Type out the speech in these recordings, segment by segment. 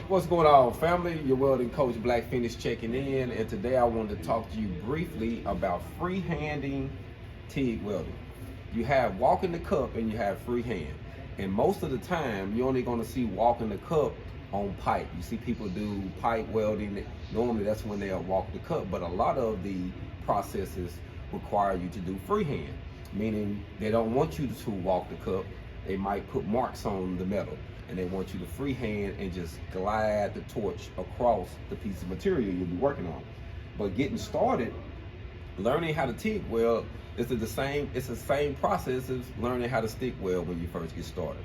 What's going on, family? Your welding coach Black Phoenix checking in, and today I wanted to talk to you briefly about freehanding TIG welding. You have walking the cup and you have freehand, and most of the time you're only going to see walking the cup on pipe. You see people do pipe welding. Normally that's when they'll walk the cup, but a lot of the processes require you to do freehand, meaning they don't want you to walk the cup. They might put marks on the metal, and they want you to freehand and just glide the torch across the piece of material you'll be working on. But getting started, learning how to TIG weld is the same process as learning how to stick weld when you first get started.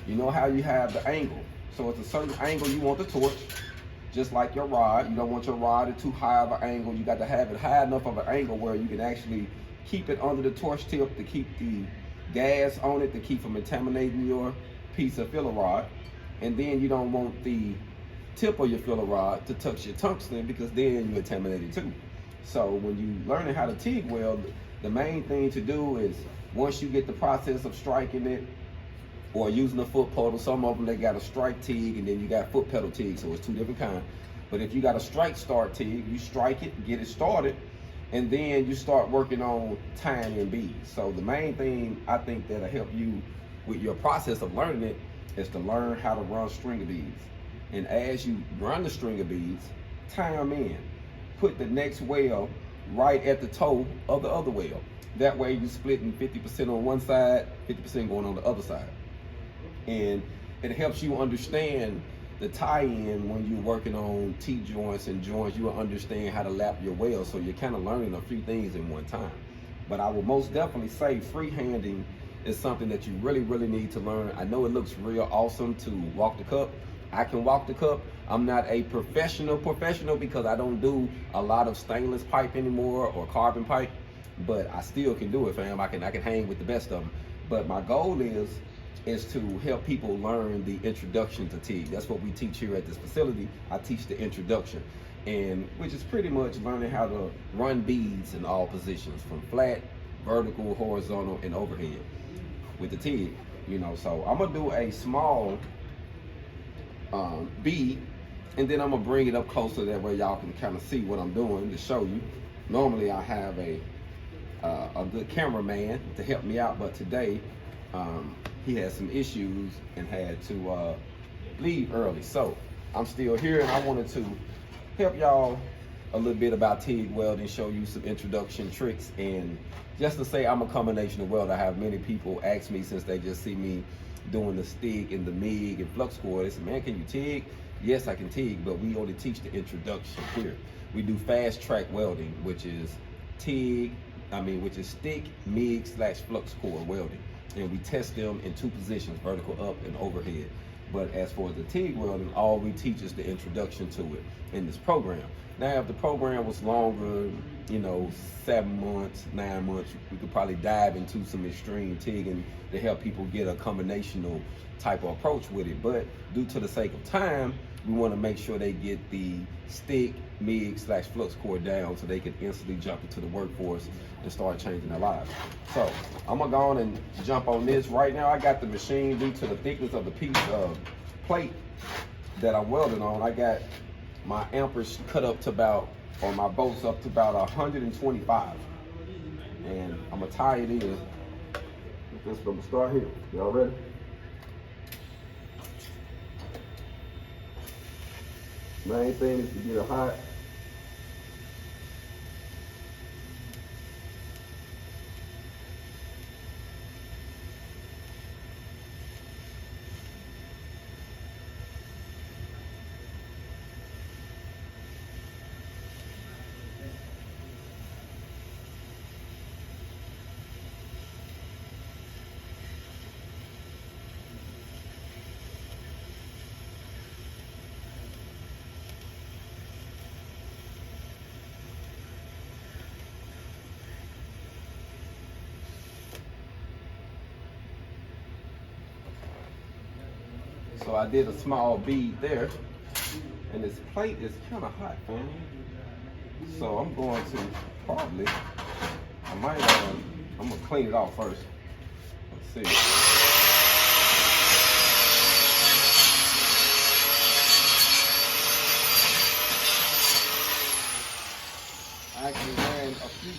You know how you have the angle. So it's a certain angle you want the torch, just like your rod. You don't want your rod at too high of an angle. You got to have it high enough of an angle where you can actually keep it under the torch tip to keep the gas on it, to keep from contaminating your piece of filler rod. And then you don't want the tip of your filler rod to touch your tungsten, because then you contaminate it too. So when you learning how to TIG weld, the main thing to do is, once you get the process of striking it or using a foot pedal, some of them they got a strike TIG and then you got foot pedal TIG, so it's two different kinds. But if you got a strike start TIG, you strike it, get it started, and then you start working on tying in beads. So the main thing I think that'll help you with your process of learning it is to learn how to run string of beads. And as you run the string of beads, tie them in. Put the next weld right at the toe of the other weld. That way you're splitting 50% on one side, 50% going on the other side. And it helps you understand the tie-in when you're working on T-joints and joints. You will understand how to lap your weld, so you're kind of learning a few things in one time. But I will most definitely say freehanding is something that you really need to learn. I know it looks real awesome to walk the cup. I can walk the cup. I'm not a professional because I don't do a lot of stainless pipe anymore or carbon pipe, but I still can do it, fam. I can hang with the best of them. But my goal is to help people learn the introduction to TIG. That's what we teach here at this facility. I teach the introduction, and which is pretty much learning how to run beads in all positions, from flat, vertical, horizontal, and overhead with the TIG. You know, so I'm gonna do a small bead, and then I'm gonna bring it up closer, that way y'all can kind of see what I'm doing to show you. Normally I have a good cameraman to help me out, but today he had some issues and had to leave early. So I'm still here, and I wanted to help y'all a little bit about TIG welding, show you some introduction tricks, and just to say I'm a combination of welder. I have many people ask me, since they just see me doing the stick and the MIG and flux core, they say, man, can you TIG? Yes, I can TIG, but we only teach the introduction here. We do fast track welding, which is which is stick, MIG / flux core welding. And we test them in two positions, vertical up and overhead. But as for the TIG welding, all we teach is the introduction to it in this program. Now, if the program was longer, 7 months, 9 months, we could probably dive into some extreme TIGging to help people get a combinational type of approach with it. But due to the sake of time, we want to make sure they get the stick, MIG / flux core down, so they can instantly jump into the workforce and start changing their lives. So I'm gonna go on and jump on this. Right now I got the machine, due to the thickness of the piece of plate that I'm welding on, I got my amperage cut up to about, or my bolts up to about 125. And I'm gonna tie it in. I'm gonna start here. Y'all ready? Main thing is to get it hot. So I did a small bead there, and this plate is kind of hot, man. So I'm going to probably, I'm gonna clean it off first. Let's see.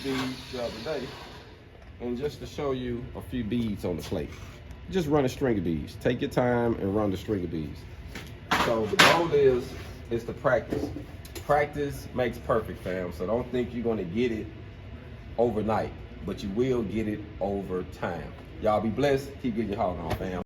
beads the other day, and just to show you a few beads on the plate. Just run a string of beads. Take your time and run the string of beads. So the goal is to practice. Practice makes perfect, fam. So don't think you're gonna get it overnight, but you will get it over time. Y'all be blessed. Keep getting your hog on, fam.